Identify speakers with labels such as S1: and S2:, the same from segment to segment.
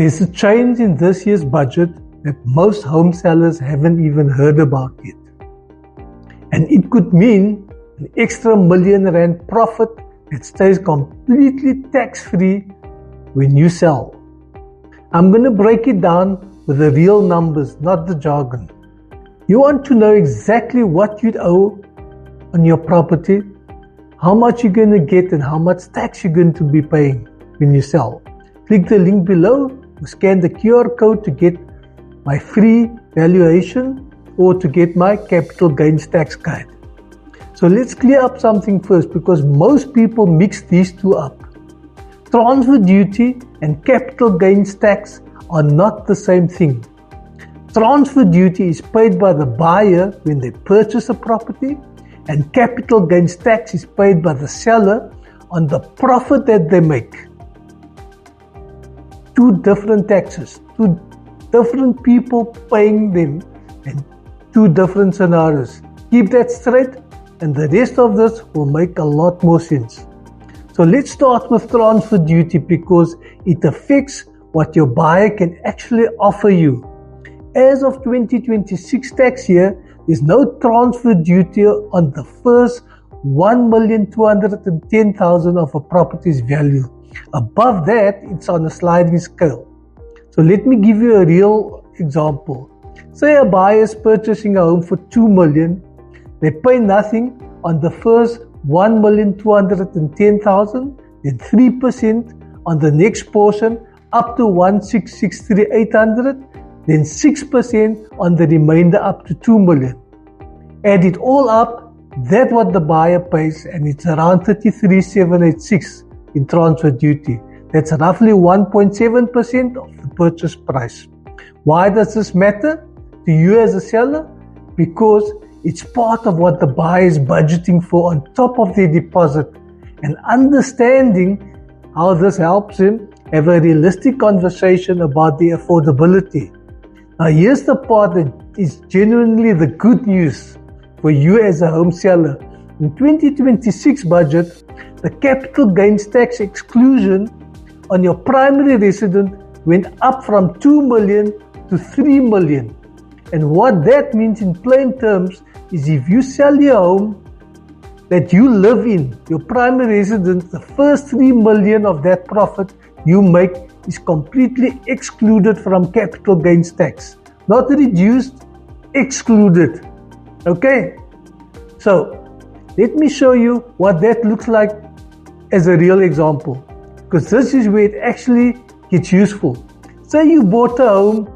S1: There's a change in this year's budget that most home sellers haven't even heard about yet. And it could mean an extra R1 million profit that stays completely tax-free when you sell. I'm going to break it down with the real numbers, not the jargon. You want to know exactly what you'd owe on your property, how much you're going to get, and how much tax you're going to be paying when you sell. Click the link below or scan the QR code to get my free valuation or to get my capital gains tax guide. So let's clear up something first, because most people mix these two up. Transfer duty and capital gains tax are not the same thing. Transfer duty is paid by the buyer when they purchase a property, and capital gains tax is paid by the seller on the profit that they make. Two different taxes, two different people paying them, and two different scenarios. Keep that straight, and the rest of this will make a lot more sense. So let's start with transfer duty, because it affects what your buyer can actually offer you. As of 2026 tax year, there's no transfer duty on the first 1,210,000 of a property's value. Above that, it's on a sliding scale. So let me give you a real example. Say a buyer is purchasing a home for 2 million. They pay nothing on the first 1,210,000, then 3% on the next portion up to 1,663,800, then 6% on the remainder up to 2 million. Add it all up, that's what the buyer pays, and it's around 33,786 in transfer duty. That's roughly 1.7% of the purchase price. Why does this matter to you as a seller? Because it's part of what the buyer is budgeting for on top of their deposit, and understanding how this helps him have a realistic conversation about the affordability. Now here's the part that is genuinely the good news for you as a home seller. In 2026 budget, the capital gains tax exclusion on your primary resident went up from 2 million to 3 million. And what that means in plain terms is if you sell your home that you live in, your primary residence, the first 3 million of that profit you make is completely excluded from capital gains tax. Not reduced, excluded. Okay? So, let me show you what that looks like as a real example, because this is where it actually gets useful. Say you bought a home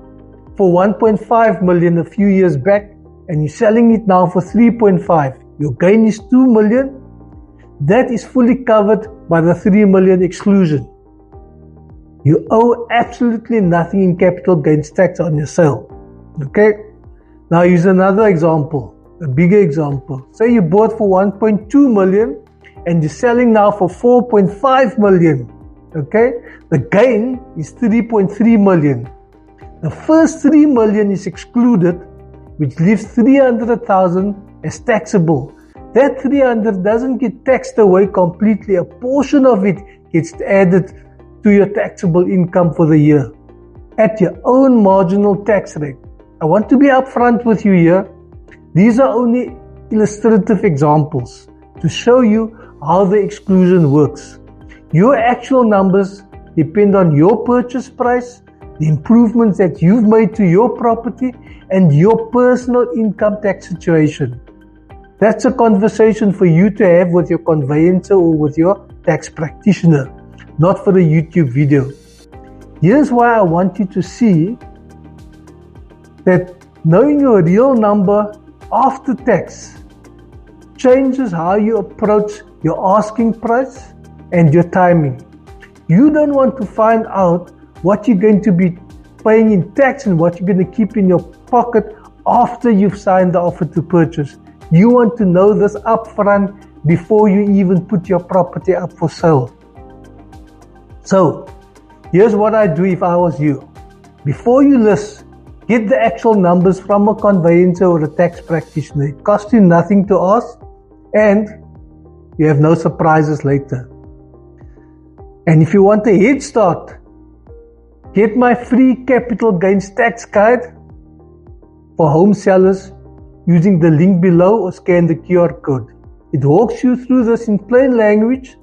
S1: for 1.5 million a few years back, and you're selling it now for 3.5. Your gain is 2 million. That is fully covered by the 3 million exclusion. You owe absolutely nothing in capital gains tax on your sale. Okay? Now here's another example, a bigger example. Say you bought for 1.2 million and you're selling now for 4.5 million. Okay? The gain is 3.3 million. The first 3 million is excluded, which leaves 300,000 as taxable. That 300 doesn't get taxed away completely. A portion of it gets added to your taxable income for the year at your own marginal tax rate. I want to be upfront with you here. These are only illustrative examples to show you how the exclusion works. Your actual numbers depend on your purchase price, the improvements that you've made to your property, and your personal income tax situation. That's a conversation for you to have with your conveyancer or with your tax practitioner, not for a YouTube video. Here's why I want you to see that knowing your real number after tax changes how you approach your asking price and your timing. You don't want to find out what you're going to be paying in tax and what you're going to keep in your pocket after you've signed the offer to purchase. You want to know this upfront before you even put your property up for sale. So, here's what I do if I was you. Before you list, get the actual numbers from a conveyancer or a tax practitioner. It costs you nothing to ask, and you have no surprises later. And if you want a head start, Get my free capital gains tax guide for home sellers using the link below or scan the QR code. It walks you through this in plain language,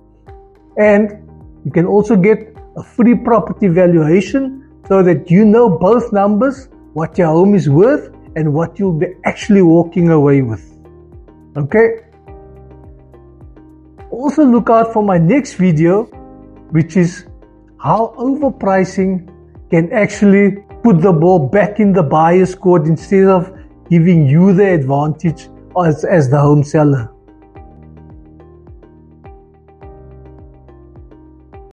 S1: and you can also get a free property valuation so that you know both numbers, what your home is worth and what you'll be actually walking away with. Okay? Also look out for my next video, which is how overpricing can actually put the ball back in the buyer's court instead of giving you the advantage as the home seller.